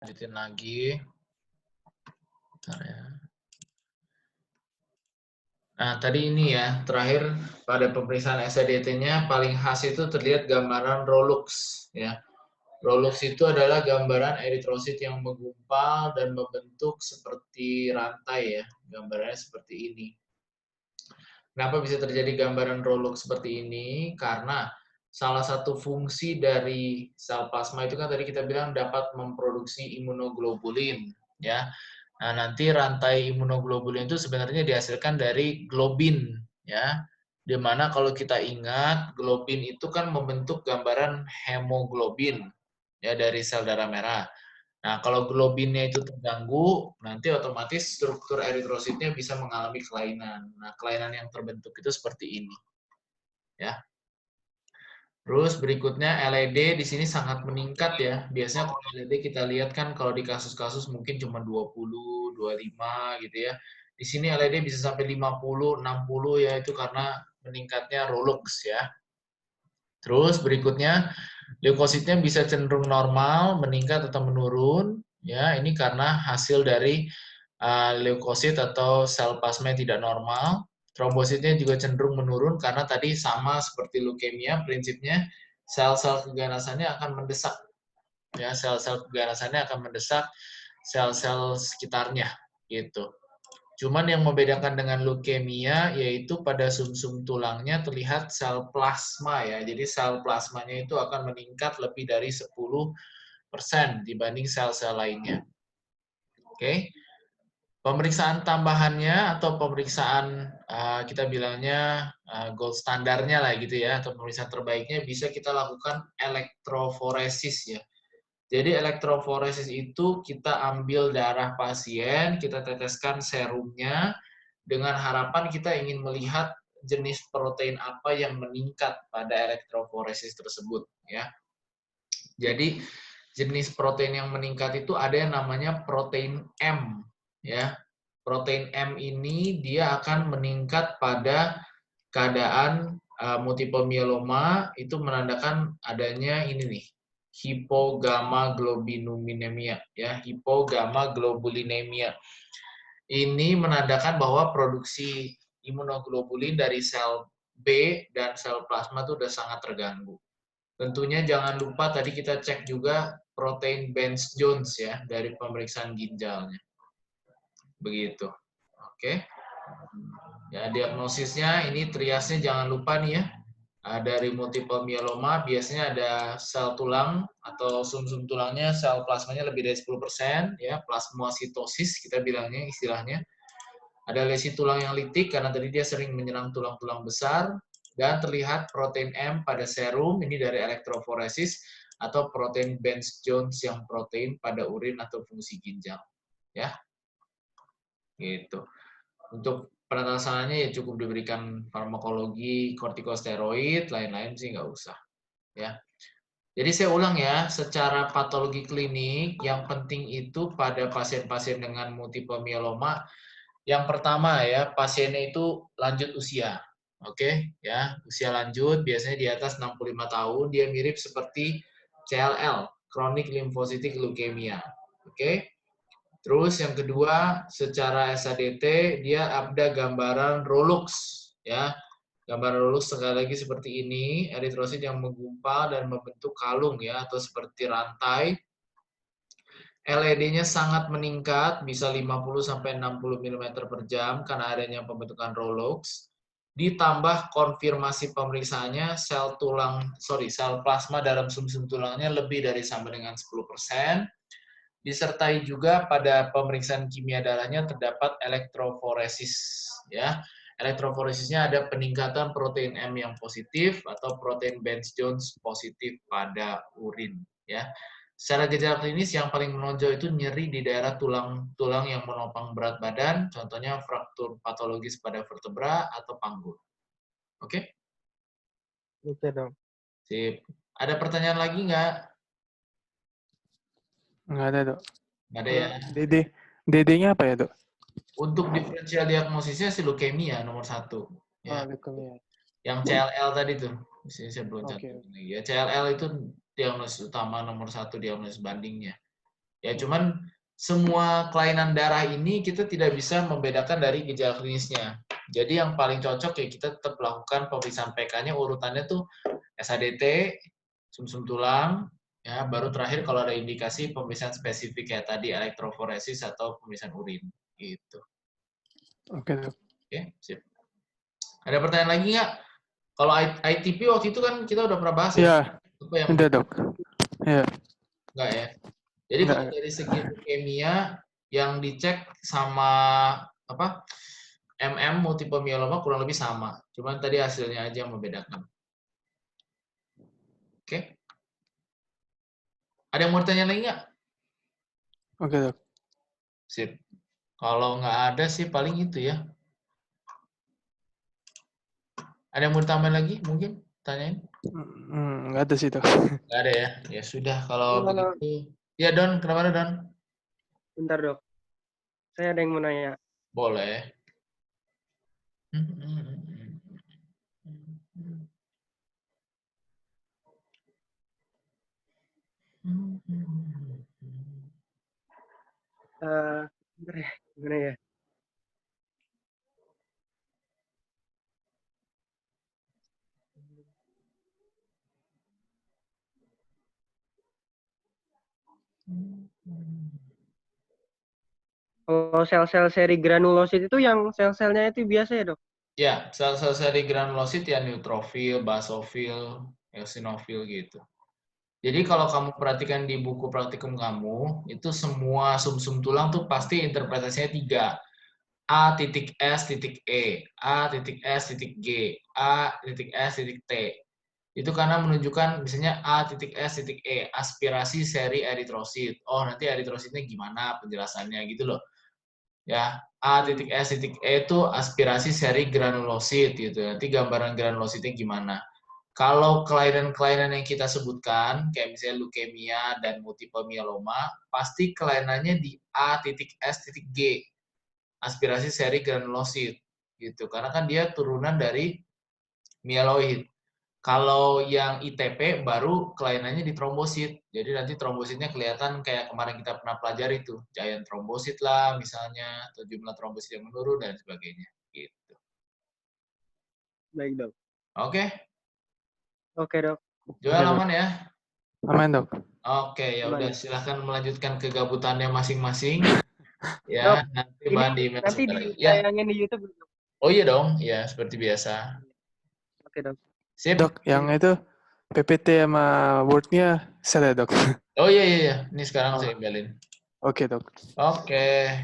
Lanjutin lagi. Bentar ya. Nah, tadi ini ya, terakhir pada pemeriksaan SADT-nya paling khas itu terlihat gambaran Rolux ya. Rolux itu adalah gambaran eritrosit yang menggumpal dan membentuk seperti rantai ya. Gambarannya seperti ini. Kenapa bisa terjadi gambaran Rolux seperti ini? Karena salah satu fungsi dari sel plasma itu kan tadi kita bilang dapat memproduksi imunoglobulin ya. Nah, nanti rantai imunoglobulin itu sebenarnya dihasilkan dari globin ya. Di mana kalau kita ingat globin itu kan membentuk gambaran hemoglobin ya dari sel darah merah. Nah, kalau globinnya itu terganggu, nanti otomatis struktur eritrositnya bisa mengalami kelainan. Nah, kelainan yang terbentuk itu seperti ini. Ya. Terus berikutnya LED di sini sangat meningkat ya. Biasanya kalau LED kita lihat kan kalau di kasus-kasus mungkin cuma 20, 25 gitu ya. Di sini LED bisa sampai 50, 60 ya, itu karena meningkatnya Rolux ya. Terus berikutnya leukositnya bisa cenderung normal, meningkat atau menurun ya. Ini karena hasil dari leukosit atau sel plasma yang tidak normal. Trombositnya juga cenderung menurun karena tadi sama seperti leukemia, prinsipnya sel-sel keganasannya akan mendesak ya, sel-sel keganasannya akan mendesak sel-sel sekitarnya gitu. Cuman yang membedakan dengan leukemia yaitu pada sumsum tulangnya terlihat sel plasma ya. Jadi sel plasmanya itu akan meningkat lebih dari 10% dibanding sel-sel lainnya. Oke. Pemeriksaan tambahannya atau pemeriksaan kita bilangnya gold standarnya lah gitu ya, atau pemeriksaan terbaiknya bisa kita lakukan elektroforesis ya. Jadi elektroforesis itu kita ambil darah pasien, kita teteskan serumnya dengan harapan kita ingin melihat jenis protein apa yang meningkat pada elektroforesis tersebut ya. Jadi jenis protein yang meningkat itu ada yang namanya protein M ya. Protein M ini dia akan meningkat pada keadaan multiple myeloma, itu menandakan adanya ini nih, hipogammaglobulinemia ya, hipogammaglobulinemia. Ini menandakan bahwa produksi imunoglobulin dari sel B dan sel plasma itu sudah sangat terganggu. Tentunya jangan lupa tadi kita cek juga protein Benz-Jones ya dari pemeriksaan ginjalnya. Begitu. Oke. Ya, diagnosisnya ini triasnya jangan lupa nih ya. Dari multiple myeloma biasanya ada sel tulang atau sumsum tulangnya, sel plasmanya lebih dari 10% ya, plasmasitosis kita bilangnya istilahnya. Ada lesi tulang yang litik karena tadi dia sering menyerang tulang-tulang besar, dan terlihat protein M pada serum ini dari elektroforesis, atau protein Benz-Jones yang protein pada urin atau fungsi ginjal ya. Gitu. Untuk penatasannya ya cukup diberikan farmakologi, kortikosteroid, lain-lain sih nggak usah ya. Jadi saya ulang ya, secara patologi klinik yang penting itu pada pasien-pasien dengan multiple myeloma, yang pertama ya, pasiennya itu lanjut usia. Oke, ya, usia lanjut biasanya di atas 65 tahun, dia mirip seperti CLL, chronic lymphocytic leukemia. Oke. Terus yang kedua, secara SADT dia ada gambaran Rolux ya. Gambaran Rolux sekali lagi seperti ini, eritrosit yang menggumpal dan membentuk kalung ya, atau seperti rantai. LED-nya sangat meningkat, bisa 50-60 mm per jam karena adanya pembentukan Rolux. Ditambah konfirmasi pemeriksaannya, sel plasma dalam sumsum tulangnya lebih dari sama dengan 10%. Disertai juga pada pemeriksaan kimia darahnya terdapat elektroforesis ya. Elektroforesisnya ada peningkatan protein M yang positif atau protein Benz-Jones positif pada urin ya. Secara gejala klinis yang paling menonjol itu nyeri di daerah tulang-tulang yang menopang berat badan, contohnya fraktur patologis pada vertebra atau panggul. Oke? Oke dong. Sip. Ada pertanyaan lagi nggak? Nggak ada dok. Nggak ada ya. DD-nya apa ya dok? Untuk diferensial diagnosisnya si leukemia nomor 1. Ya. Oh, leukemia. Yang CLL tadi tuh, di sini saya belum Oke. cantumin lagi ya. CLL itu diagnosis utama nomor 1, diagnosis bandingnya. Ya, cuman semua kelainan darah ini kita tidak bisa membedakan dari gejala klinisnya. Jadi yang paling cocok ya kita tetap lakukan pemeriksaan PK-nya urutannya tuh SADT, sumsum tulang, ya baru terakhir kalau ada indikasi pemeriksaan spesifik kayak tadi elektroforesis atau pemeriksaan urin gitu. Oke, Dok. Oke, sip. Ada pertanyaan lagi nggak? Kalau ITP waktu itu kan kita udah pernah bahas ya. Iya, Apa yang udah, Dok. Iya, enggak ya? Jadi enggak. kalau dari segi leukemia yang dicek sama apa? multiple myeloma kurang lebih sama. Cuman tadi hasilnya aja yang membedakan. Oke. Ada yang mau tanya lagi nggak? Oke, Dok. Sip. Kalau nggak ada sih paling itu ya. Ada yang mau tambahin lagi mungkin? Tanyain? Nggak ada sih, Dok. Nggak ada ya? Ya sudah kalau Halo, begitu. Ya Don, kenapa ada, Don? bentar dok. Saya ada yang mau nanya. Boleh. Bentar ya, gimana ya? Kalau sel-sel seri granulosit itu yang sel-selnya itu biasa ya dok? Ya, sel-sel seri granulosit ya neutrofil, basofil, eosinofil gitu. Jadi kalau kamu perhatikan di buku praktikum kamu, itu semua sumsum tulang tuh pasti interpretasinya 3. A titik S titik E, A titik S titik G, A titik S titik T. Itu karena menunjukkan misalnya A titik S titik E, aspirasi seri eritrosit. Oh, nanti eritrositnya gimana penjelasannya gitu loh. Ya, A titik S titik E itu aspirasi seri granulosit gitu. Nanti gambaran granulositnya gimana. Kalau kelainan-kelainan yang kita sebutkan, kayak misalnya leukemia dan multiple myeloma, pasti kelainannya di A titik S titik G, aspirasi seri granulosit gitu. Karena kan dia turunan dari mieloid. Kalau yang ITP baru kelainannya di trombosit. Jadi nanti trombositnya kelihatan kayak kemarin kita pernah pelajari itu, giant trombosit lah misalnya, atau jumlah trombosit yang menurun dan sebagainya. Gitu. Baik dok. Oke, Oke dok. jual Oke, Dok. aman ya. Aman, Dok. Oke, ya Aman. udah silahkan melanjutkan kegabutannya masing-masing. Dok, Ya, nanti ini bahan di email nanti sebentar lagi. Ya, ditayangin di YouTube. Dok. oh iya dong, ya seperti biasa. Oke dok. Sip. Dok, yang itu PPT sama Word-nya saya, Dok. Oh iya iya iya, ini sekarang Oh. saya emailin. Oke, Dok. Oke.